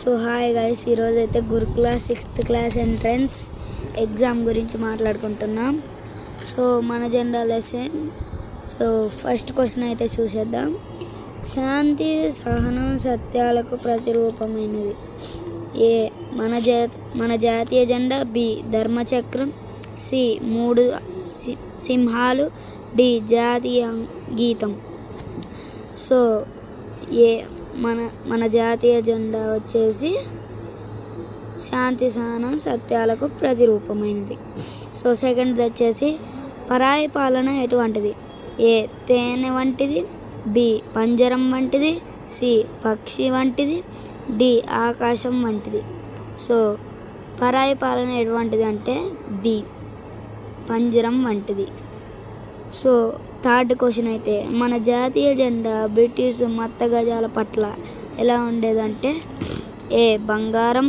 So hi guys, ఈరోజు అయితే గురుకుల 6th క్లాస్ ఎంట్రన్స్ ఎగ్జామ్ గురించి మాట్లాడుకుంటున్నాం. సో మన జెండా లెసన్. సో ఫస్ట్ క్వశ్చన్ అయితే చూసేద్దాం. శాంతి, సహనం, సత్యాలకు ప్రతిరూపమైనది. ఏ మన జాతీయ జెండా. బి ధర్మచక్రం. సి 3 సింహాలు. డి జాతీయ గీతం. సో మన జాతీయ జెండా వచ్చేసి శాంతి, సహనం, సత్యాలకు ప్రతిరూపమైనది. సో సెకండ్ వచ్చేసి పరాయి పాలన ఎటువంటిది. ఏ తేనె వంటిది. బి పంజరం వంటిది. సి పక్షి వంటిది. డి ఆకాశం వంటిది. సో పరాయి పాలన ఎటువంటిది అంటే బి పంజరం వంటిది. సో థర్డ్ క్వశ్చన్ అయితే మన జాతీయ జెండా బ్రిటిష్ మత్త గజాల పట్ల ఎలా ఉండేదంటే ఏ బంగారం.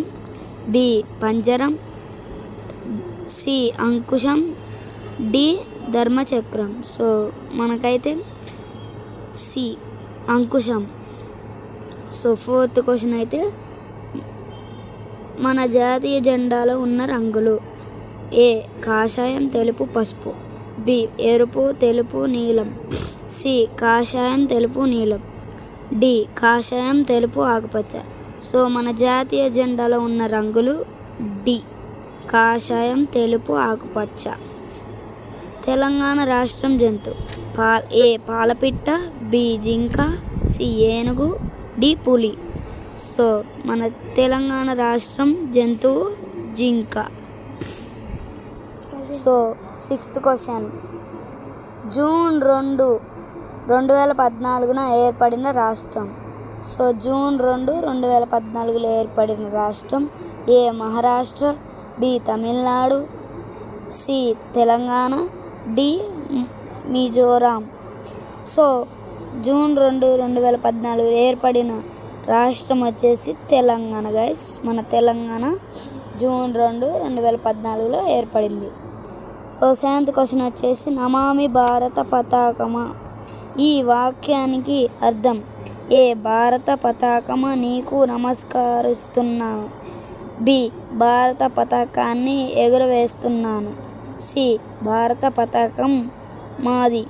బి పంజరం. సి అంకుశం. డి ధర్మచక్రం. సో మనకైతే C Ankusam. So fourth question అయితే మన జాతీయ జెండాలో ఉన్న రంగులు. ఏ కాషాయం, తెలుపు, పసుపు. బి ఎరుపు, తెలుపు, నీలం. సి కాషాయం, తెలుపు, నీలం. డి కాషాయం, తెలుపు, ఆకుపచ్చ. సో మన జాతీయ జెండాలో ఉన్న రంగులు డి కాషాయం, తెలుపు, ఆకుపచ్చ. తెలంగాణ రాష్ట్రం జంతువు. ఏ పాలపిట్ట. బి జింక. సి ఏనుగు. డి పులి. సో మన తెలంగాణ రాష్ట్రం జంతువు జింక. So 6th question. జూన్ 2, 2014 ఏర్పడిన రాష్ట్రం. సో జూన్ 2, 2014 ఏర్పడిన రాష్ట్రం. A Maharashtra. B Tamil Nadu. C Telangana. D Mizoram. So June 2, 2014 ఏర్పడిన రాష్ట్రం వచ్చేసి తెలంగాణ గైస్. మన తెలంగాణ జూన్ 2, 2014 ఏర్పడింది. సో 7th క్వశ్చన్ వచ్చేసి నమామి భారత పతాకమా. ఈ వాక్యానికి అర్థం. ఏ భారత పతాకమా నీకు నమస్కరిస్తున్నాను. బి భారత పతాకాన్ని ఎగురవేస్తున్నాను. సి భారత పతాకం మాది.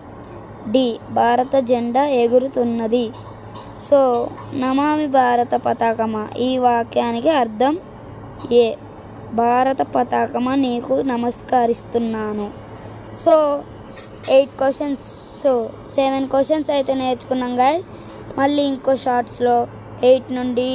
డి భారత జెండా ఎగురుతున్నది. సో నమామి భారత పతాకమా ఈ వాక్యానికి అర్థం. ఏ భారత పతాకమా నీకు నమస్కరిస్తున్నాను. So 8 questions. సో 7 క్వశ్చన్స్ అయితే నేర్చుకున్నాం గాయస్. మళ్ళీ ఇంకో షార్ట్స్లో 8 నుండి